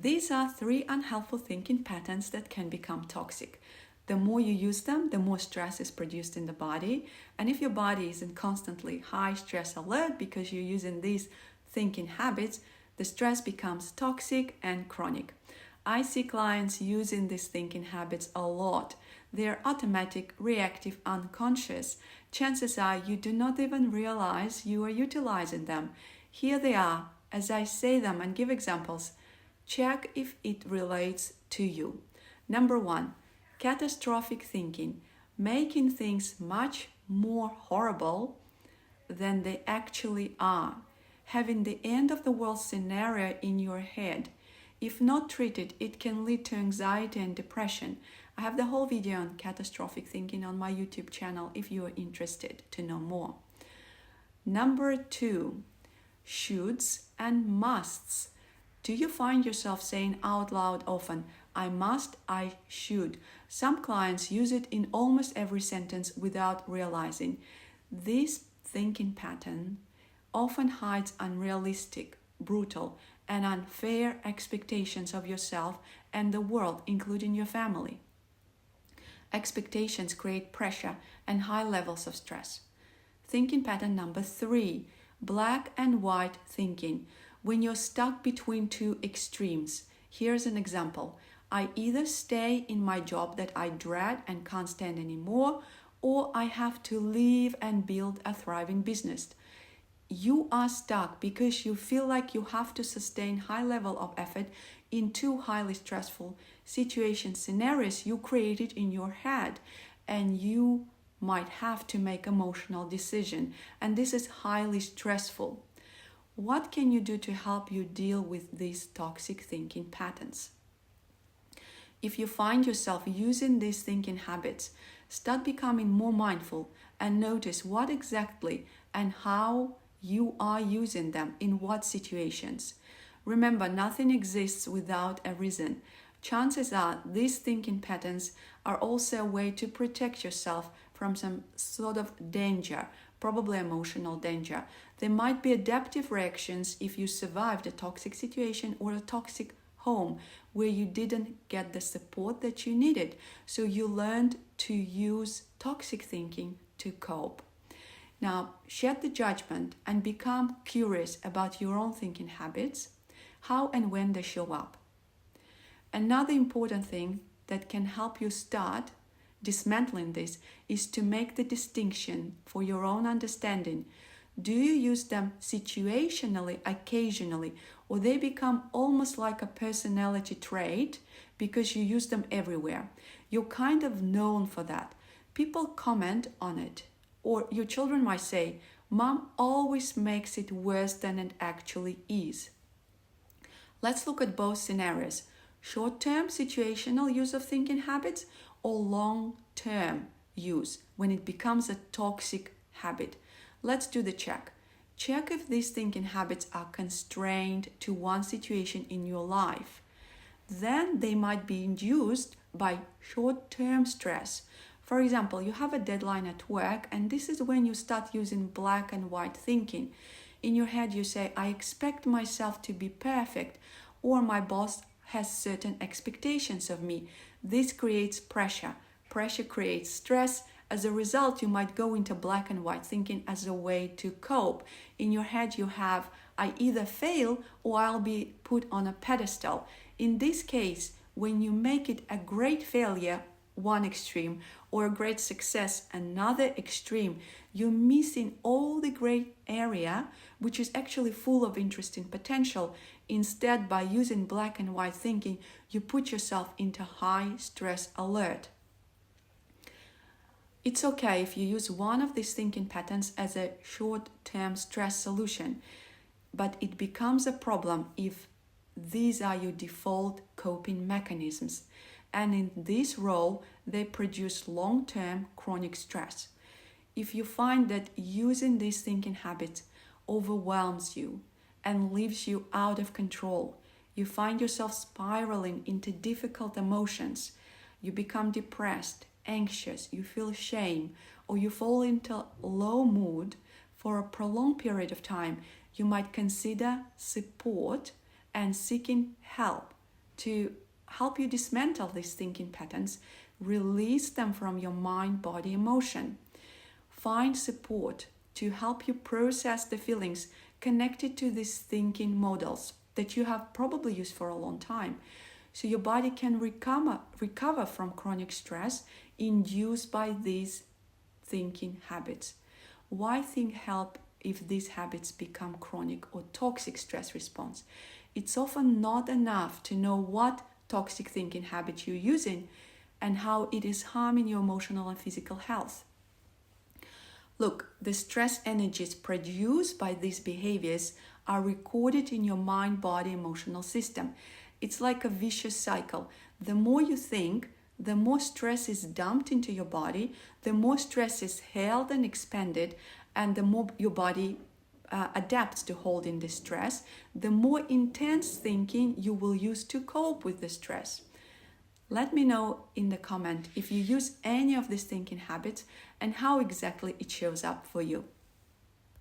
these are 3 unhelpful thinking patterns that can become toxic. The more you use them, the more stress is produced in the body. And if your body is in constantly high stress alert because you're using these thinking habits, the stress becomes toxic and chronic. I see clients using these thinking habits a lot. They're automatic, reactive, unconscious. Chances are you do not even realize you are utilizing them. Here they are. As I say them and give examples, check if it relates to you. Number 1, catastrophic thinking, making things much more horrible than they actually are. Having the end of the world scenario in your head. If not treated, it can lead to anxiety and depression. I have the whole video on catastrophic thinking on my YouTube channel if you are interested to know more. Number 2, shoulds and musts. Do you find yourself saying out loud often, I must, I should? Some clients use it in almost every sentence without realizing. This thinking pattern often hides unrealistic, brutal, and unfair expectations of yourself and the world, including your family. Expectations create pressure and high levels of stress. Thinking pattern number 3, black and white thinking. When you're stuck between 2 extremes. Here's an example. I either stay in my job that I dread and can't stand anymore, or I have to leave and build a thriving business. You are stuck because you feel like you have to sustain high level of effort in 2 highly stressful scenarios you created in your head, and you might have to make emotional decision, and this is highly stressful. What can you do to help you deal with these toxic thinking patterns? If you find yourself using these thinking habits, start becoming more mindful and notice what exactly and how you are using them in what situations. Remember, nothing exists without a reason. Chances are these thinking patterns are also a way to protect yourself from some sort of danger, probably emotional danger. They might be adaptive reactions if you survived a toxic situation or a toxic home where you didn't get the support that you needed. So you learned to use toxic thinking to cope. Now, shed the judgment and become curious about your own thinking habits, how and when they show up. Another important thing that can help you start dismantling this is to make the distinction for your own understanding. Do you use them situationally, occasionally, or they become almost like a personality trait because you use them everywhere? You're kind of known for that. People comment on it. Or your children might say, Mom always makes it worse than it actually is. Let's look at both scenarios. Short-term situational use of thinking habits or long-term use when it becomes a toxic habit. Let's do the check. Check if these thinking habits are constrained to one situation in your life. Then they might be induced by short-term stress. For example, you have a deadline at work, and this is when you start using black and white thinking. In your head, you say, I expect myself to be perfect, or my boss has certain expectations of me. This creates pressure. Pressure creates stress. As a result, you might go into black and white thinking as a way to cope. In your head, you have, I either fail or I'll be put on a pedestal. In this case, when you make it a great failure, one extreme, or a great success, another extreme, you're missing all the great area, which is actually full of interesting potential. Instead, by using black and white thinking, you put yourself into high stress alert. It's okay if you use one of these thinking patterns as a short-term stress solution, but it becomes a problem if these are your default coping mechanisms. And in this role, they produce long-term chronic stress. If you find that using these thinking habits overwhelms you and leaves you out of control, you find yourself spiraling into difficult emotions, you become depressed, anxious, you feel shame, or you fall into low mood for a prolonged period of time, you might consider support and seeking help to help you dismantle these thinking patterns, release them from your mind, body, emotion. Find support to help you process the feelings connected to these thinking models that you have probably used for a long time, so your body can recover from chronic stress induced by these thinking habits. Why think help if these habits become chronic or toxic stress response? It's often not enough to know what toxic thinking habit you're using and how it is harming your emotional and physical health. Look, the stress energies produced by these behaviors are recorded in your mind, body, emotional system. It's like a vicious cycle. The more you think, the more stress is dumped into your body, the more stress is held and expended, and the more your body adapts to holding the stress, the more intense thinking you will use to cope with the stress. Let me know in the comment if you use any of these thinking habits and how exactly it shows up for you.